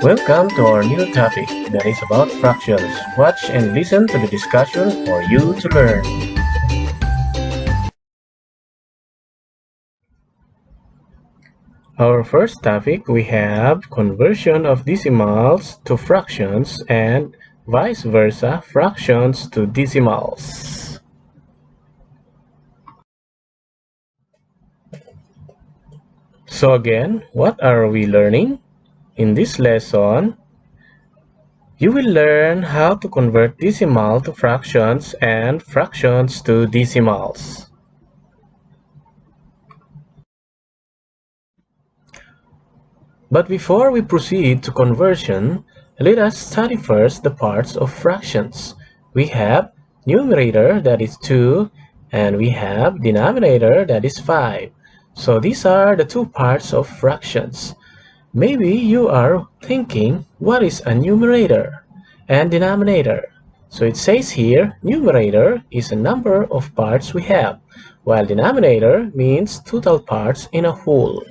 Welcome to our new topic that is about fractions. Watch and listen to the discussion for you to learn. Our first topic, we have conversion of decimals to fractions and vice versa, fractions to decimals. So again, what are we learning? In this lesson, you will learn how to convert decimal to fractions and fractions to decimals. But before we proceed to conversion, let us study first the parts of fractions. We have numerator, that is 2, and we have denominator, that is 5. So these are the two parts of fractions. Maybe you are thinking, what is a numerator and denominator? So it says here, numerator is a number of parts we have, while denominator means total parts in a whole.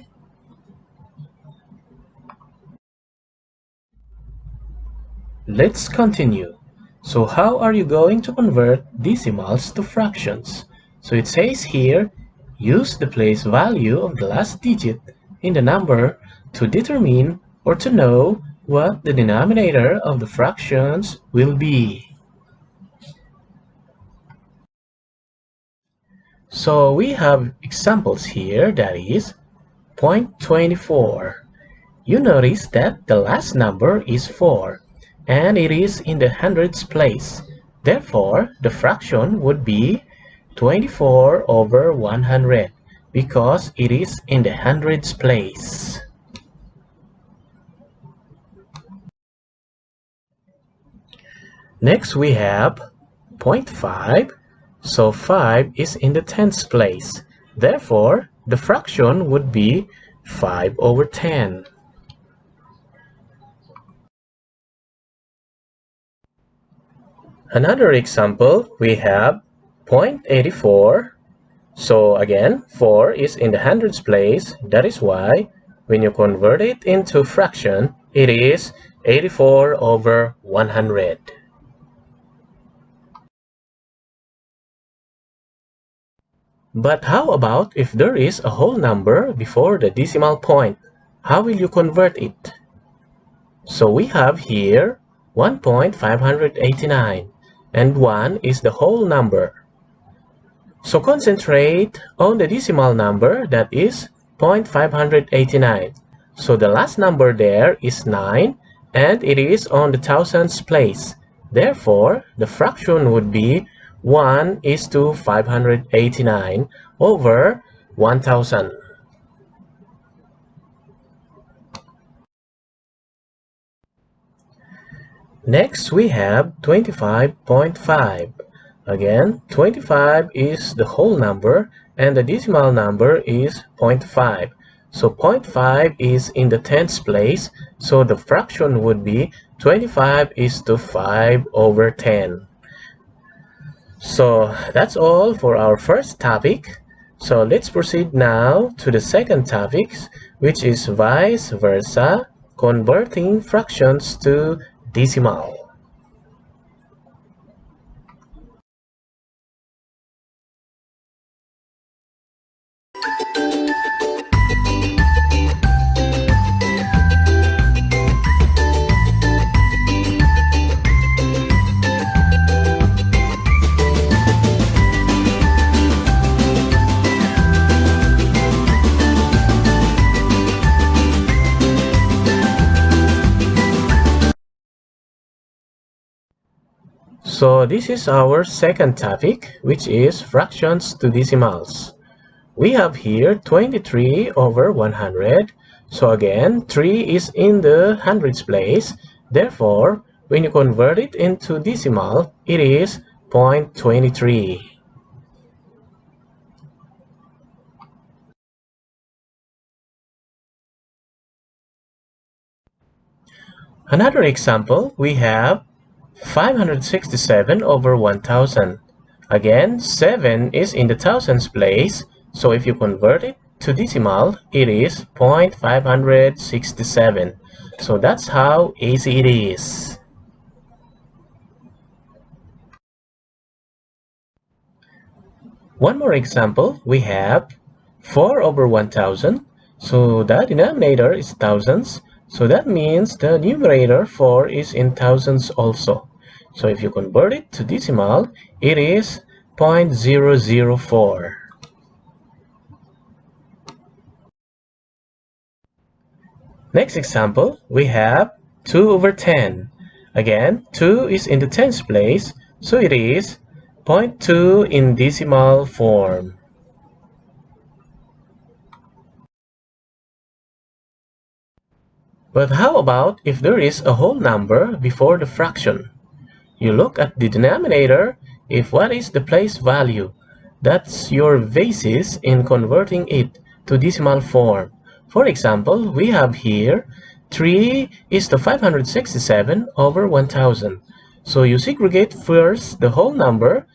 Let's continue. So how are you going to convert decimals to fractions? So it says here, use the place value of the last digit in the number to determine or to know what the denominator of the fractions will be. So we have examples here, that is 0.24. You notice that the last number is 4, and it is in the hundreds place. Therefore, the fraction would be 24 over 100, because it is in the hundreds place. Next we have 0.5. So 5 is in the tens place. Therefore, the fraction would be 5 over 10. Another example, we have 0.84. So again, 4 is in the hundreds place. That is why when you convert it into fraction, it is 84 over 100. But how about if there is a whole number before the decimal point? How will you convert it? So we have here 1.589, and 1 is the whole number. So concentrate on the decimal number, that is 0.589. So the last number there is 9, and it is on the thousands place. Therefore, the fraction would be 1:589 over 1000. Next, we have 25.5. Again, 25 is the whole number, and the decimal number is 0.5. So 0.5 is in the tens place, so the fraction would be 25:5 over 10. So that's all for our first topic. So let's proceed now to the second topic, which is vice versa, converting fractions to decimal. So this is our second topic, which is fractions to decimals. We have here 23 over 100. So again, 3 is in the hundreds place. Therefore, when you convert it into decimal, it is 0.23. Another example, we have 567 over 1000. Again, 7 is in the thousands place, so if you convert it to decimal, it is 0.567. So that's how easy it is. One more example, we have 4 over 1000. So the denominator is thousands. So that means the numerator 4 is in thousands also. So if you convert it to decimal, it is 0.004. Next example, we have 2 over 10. Again, 2 is in the tens place, so it is 0.2 in decimal form. But how about if there is a whole number before the fraction? You look at the denominator. If what is the place value, that's your basis in converting it to decimal form. For example, we have here 3 is to 567 over 1000. So you segregate first the whole number,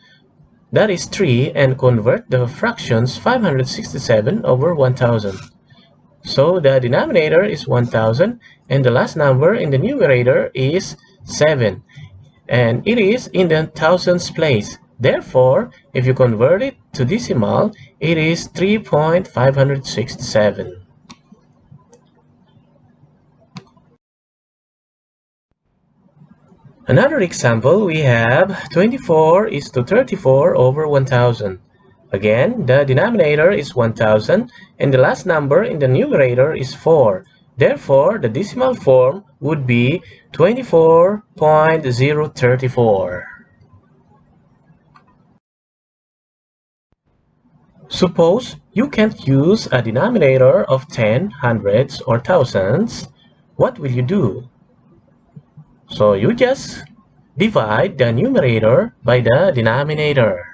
that is 3, and convert the fractions 567 over 1000. So the denominator is 1000 and the last number in the numerator is 7. And it is in the thousands place. Therefore, if you convert it to decimal, it is 3.567. Another example, we have 24 is to 34 over 1000. Again, the denominator is 1000 and the last number in the numerator is 4. Therefore, the decimal form would be 24.034. Suppose you can't use a denominator of 10, hundreds, or thousands. What will you do? So you just divide the numerator by the denominator.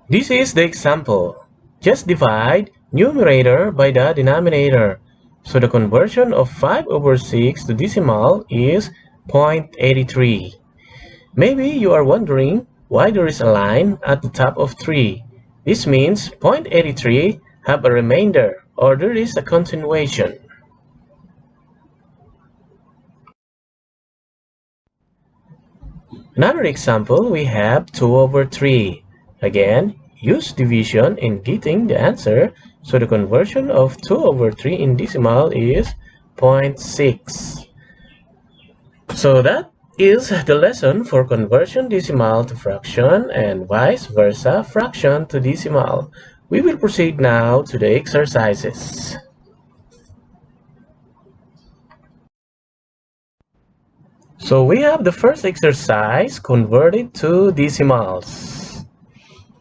This is the example. Just divide numerator by the denominator. So the conversion of 5 over 6 to decimal is 0.83. Maybe you are wondering why there is a line at the top of 3. This means 0.83 have a remainder, or there is a continuation. Another example, we have 2 over 3. Again, use division in getting the answer, so the conversion of 2 over 3 in decimal is 0.6. So that is the lesson for conversion decimal to fraction and vice versa fraction to decimal. We will proceed now to the exercises. So we have the first exercise, converted to decimals.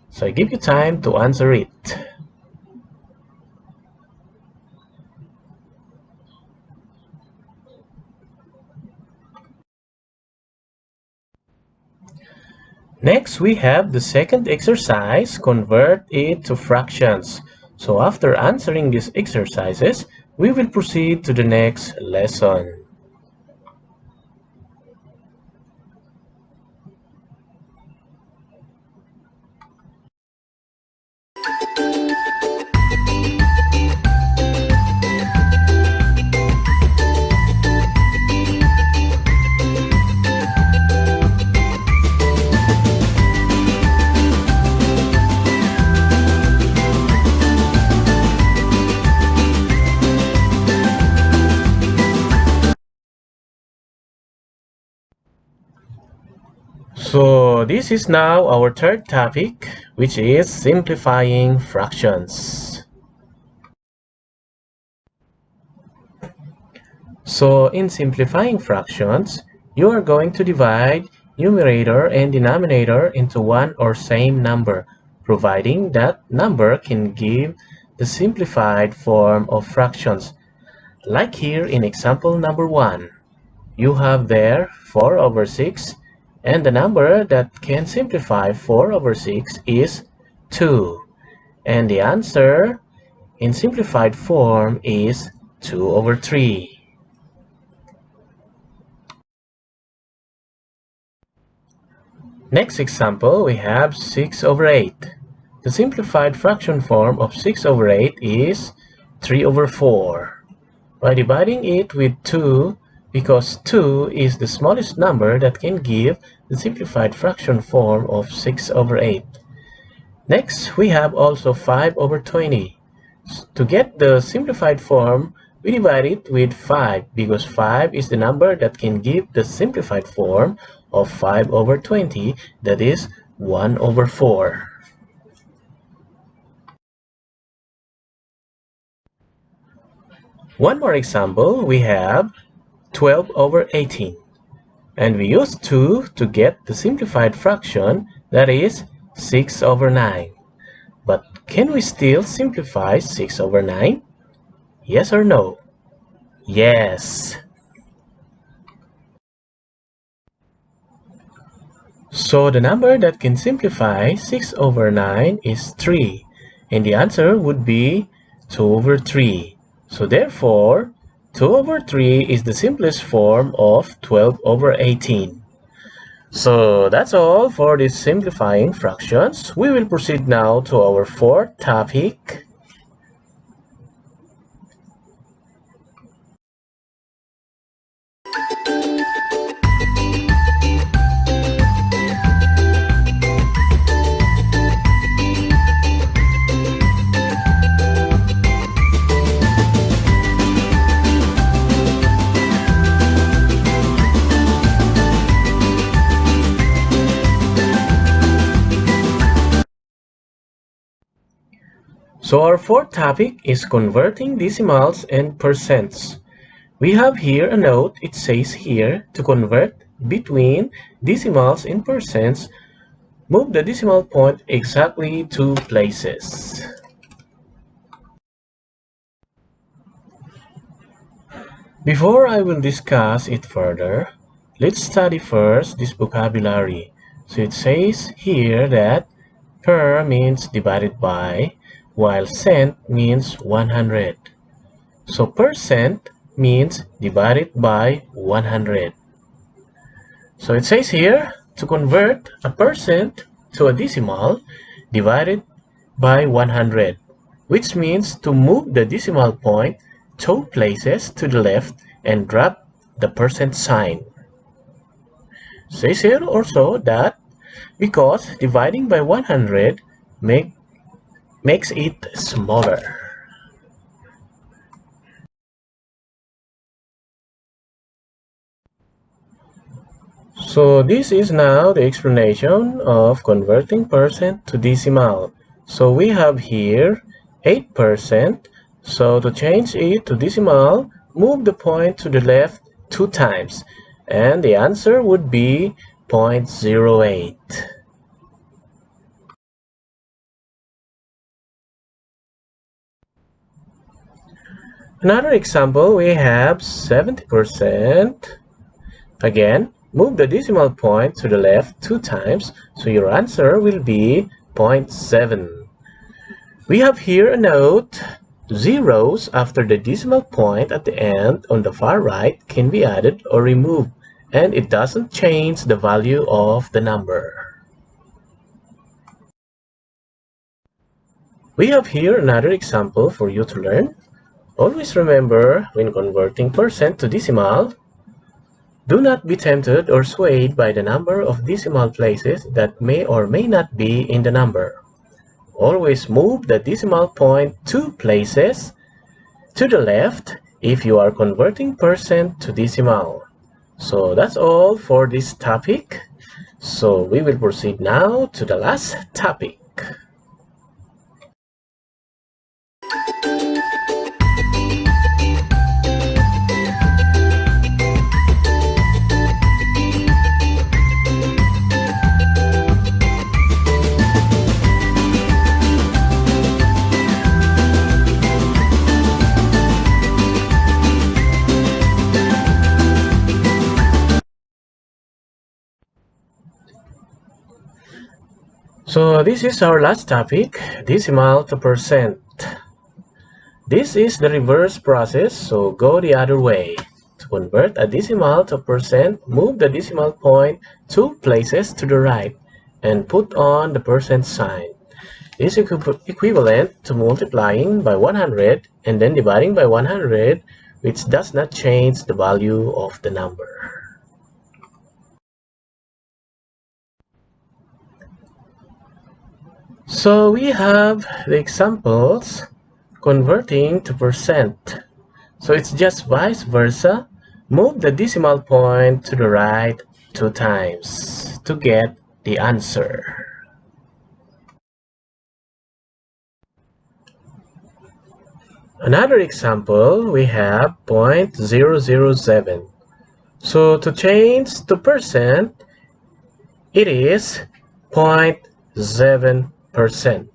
So I give you time to answer it. Next, we have the second exercise, convert it to fractions. So after answering these exercises, we will proceed to the next lesson. So this is now our third topic, which is simplifying fractions. So in simplifying fractions, you are going to divide numerator and denominator into one or same number, providing that number can give the simplified form of fractions. Like here in example number 1, you have there 4 over 6, and the number that can simplify 4 over 6 is 2. And the answer in simplified form is 2 over 3. Next example, we have 6 over 8. The simplified fraction form of 6 over 8 is 3 over 4 by dividing it with 2 because 2 is the smallest number that can give the simplified fraction form of 6 over 8. Next, we have also 5 over 20. To get the simplified form, we divide it with 5 because 5 is the number that can give the simplified form of 5 over 20, that is 1 over 4. One more example, we have 12 over 18. And we use 2 to get the simplified fraction, that is 6 over 9. But can we still simplify 6 over 9? Yes or no? Yes. So the number that can simplify 6 over 9 is 3. And the answer would be 2 over 3. So therefore, 2 over 3 is the simplest form of 12 over 18. So that's all for these simplifying fractions. We will proceed now to our fourth topic. So our fourth topic is converting decimals and percents. We have here a note. It says here to convert between decimals and percents, move the decimal point exactly 2 places. Before I will discuss it further, let's study first this vocabulary. So it says here that per means divided by, while cent means 100. So percent means divided by 100. So it says here to convert a percent to a decimal divided by 100, which means to move the decimal point 2 places to the left and drop the percent sign. Says here also that because dividing by 100 makes it smaller. So this is now the explanation of converting percent to decimal. So we have here 8%. So to change it to decimal, move the point to the left 2 times. And the answer would be 0.08. Another example, we have 70%. Again, move the decimal point to the left 2 times, so your answer will be 0.7. We have here a note. Zeros after the decimal point at the end on the far right can be added or removed, and it doesn't change the value of the number. We have here another example for you to learn. Always remember, when converting percent to decimal, do not be tempted or swayed by the number of decimal places that may or may not be in the number. Always move the decimal point 2 places to the left if you are converting percent to decimal. So that's all for this topic. So we will proceed now to the last topic. So this is our last topic, decimal to percent. This is the reverse process, so go the other way. To convert a decimal to percent, move the decimal point 2 places to the right and put on the percent sign. is equivalent to multiplying by 100 and then dividing by 100, which does not change the value of the number. So we have the examples converting to percent. So it's just vice versa. Move the decimal point to the right 2 times to get the answer. Another example, we have 0.007. So to change to percent, it is 0.7%.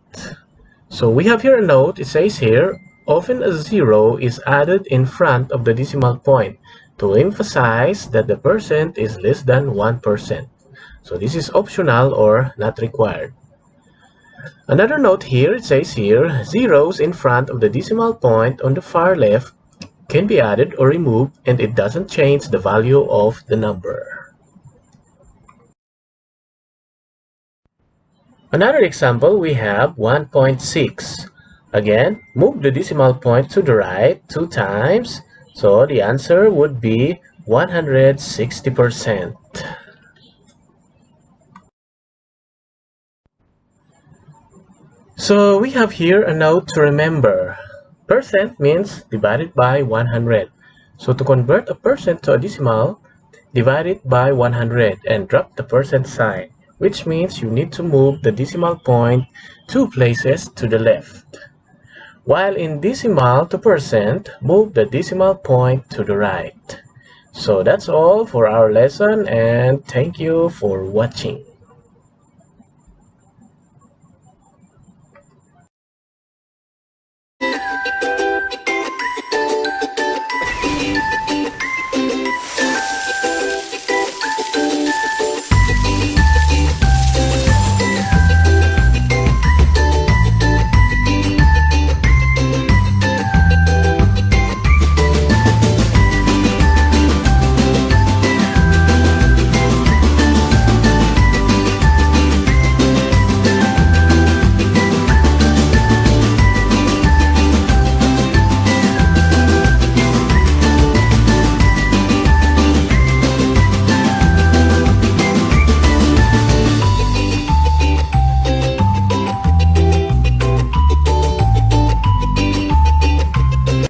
So we have here a note, it says here, often a zero is added in front of the decimal point to emphasize that the percent is less than 1%. So this is optional or not required. Another note here, it says here, zeros in front of the decimal point on the far left can be added or removed and it doesn't change the value of the number. Another example, we have 1.6. Again, move the decimal point to the right 2 times, so the answer would be 160%. So we have here a note to remember. Percent means divided by 100. So to convert a percent to a decimal, divide it by 100 and drop the percent sign, which means you need to move the decimal point 2 places to the left. While in decimal to percent, move the decimal point to the right. So that's all for our lesson and thank you for watching.